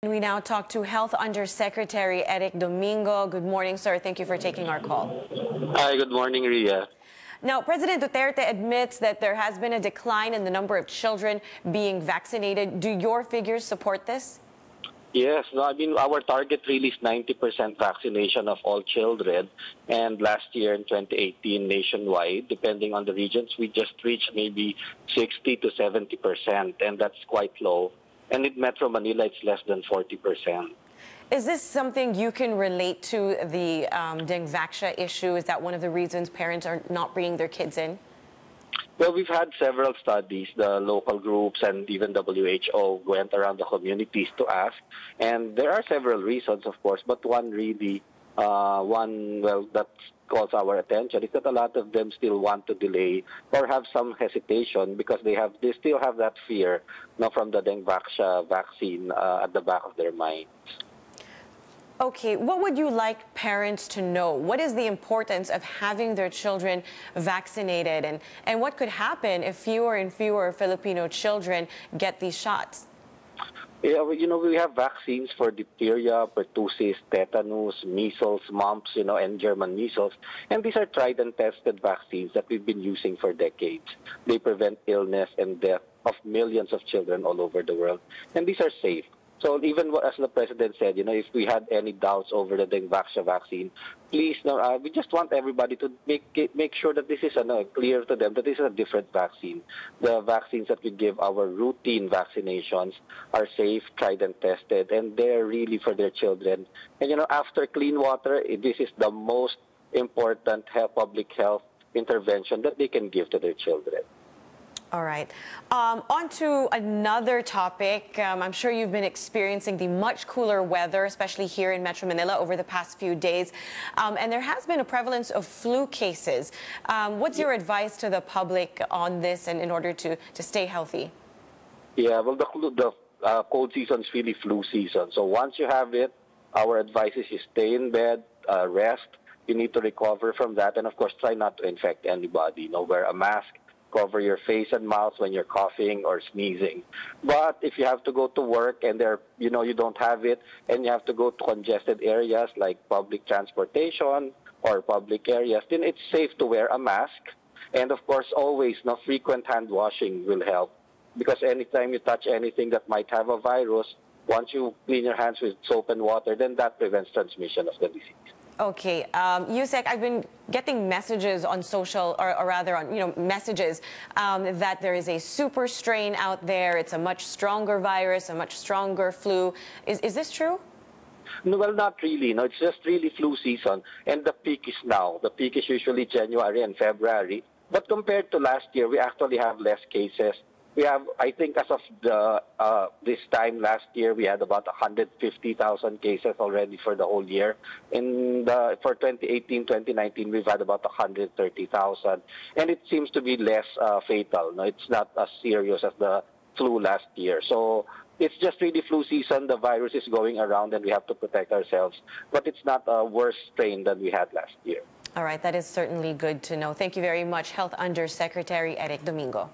We now talk to Health Undersecretary Eric Domingo. Good morning, sir. Thank you for taking our call. Hi, good morning, Ria. Now, President Duterte admits that there has been a decline in the number of children being vaccinated. Do your figures support this? Yes, no, I mean, our target really is 90% vaccination of all children. And last year in 2018, nationwide, depending on the regions, we just reached maybe 60 to 70%, and that's quite low. And in Metro Manila, it's less than 40%. Is this something you can relate to, the Dengvaxia issue? Is that one of the reasons parents are not bringing their kids in? Well, we've had several studies. The local groups and even WHO went around the communities to ask. And there are several reasons, of course, but one really, that calls our attention is that a lot of them still want to delay or have some hesitation because they still have that fear from the Dengvaxia vaccine at the back of their minds. Okay, what would you like parents to know? What is the importance of having their children vaccinated, and what could happen if fewer and fewer Filipino children get these shots? Yeah, we have vaccines for diphtheria, pertussis, tetanus, measles, mumps, and German measles. And these are tried and tested vaccines that we've been using for decades. They prevent illness and death of millions of children all over the world. And these are safe. So even as the President said, if we had any doubts over the Dengvaxia vaccine, please, we just want everybody to make sure that this is clear to them that this is a different vaccine. The vaccines that we give, our routine vaccinations, are safe, tried and tested, and they're really for their children. And after clean water, this is the most important public health intervention that they can give to their children. All right. On to another topic. I'm sure you've been experiencing the much cooler weather, especially here in Metro Manila over the past few days. And there has been a prevalence of flu cases. What's your advice to the public on this and in order to stay healthy? Yeah, well, the cold season is really flu season. So once you have it, our advice is you stay in bed, rest. You need to recover from that. And, of course, try not to infect anybody. Wear a mask. Cover your face and mouth when you're coughing or sneezing. But if you have to go to work and you don't have it, and you have to go to congested areas like public transportation or public areas, then it's safe to wear a mask. And of course, always, frequent hand washing will help. Because anytime you touch anything that might have a virus, once you clean your hands with soap and water, then that prevents transmission of the disease. Okay, Yusek, I've been getting messages on social, or rather on, messages that there is a super strain out there. It's a much stronger virus, a much stronger flu. Is this true? No, well, not really. No, it's just really flu season, and the peak is now. The peak is usually January and February. But compared to last year, we actually have less cases. We have, I think, as of this time last year, we had about 150,000 cases already for the whole year. For 2018, 2019, we've had about 130,000. And it seems to be less fatal. No, it's not as serious as the flu last year. So it's just really flu season. The virus is going around and we have to protect ourselves. But it's not a worse strain than we had last year. All right, that is certainly good to know. Thank you very much, Health Undersecretary Eric Domingo.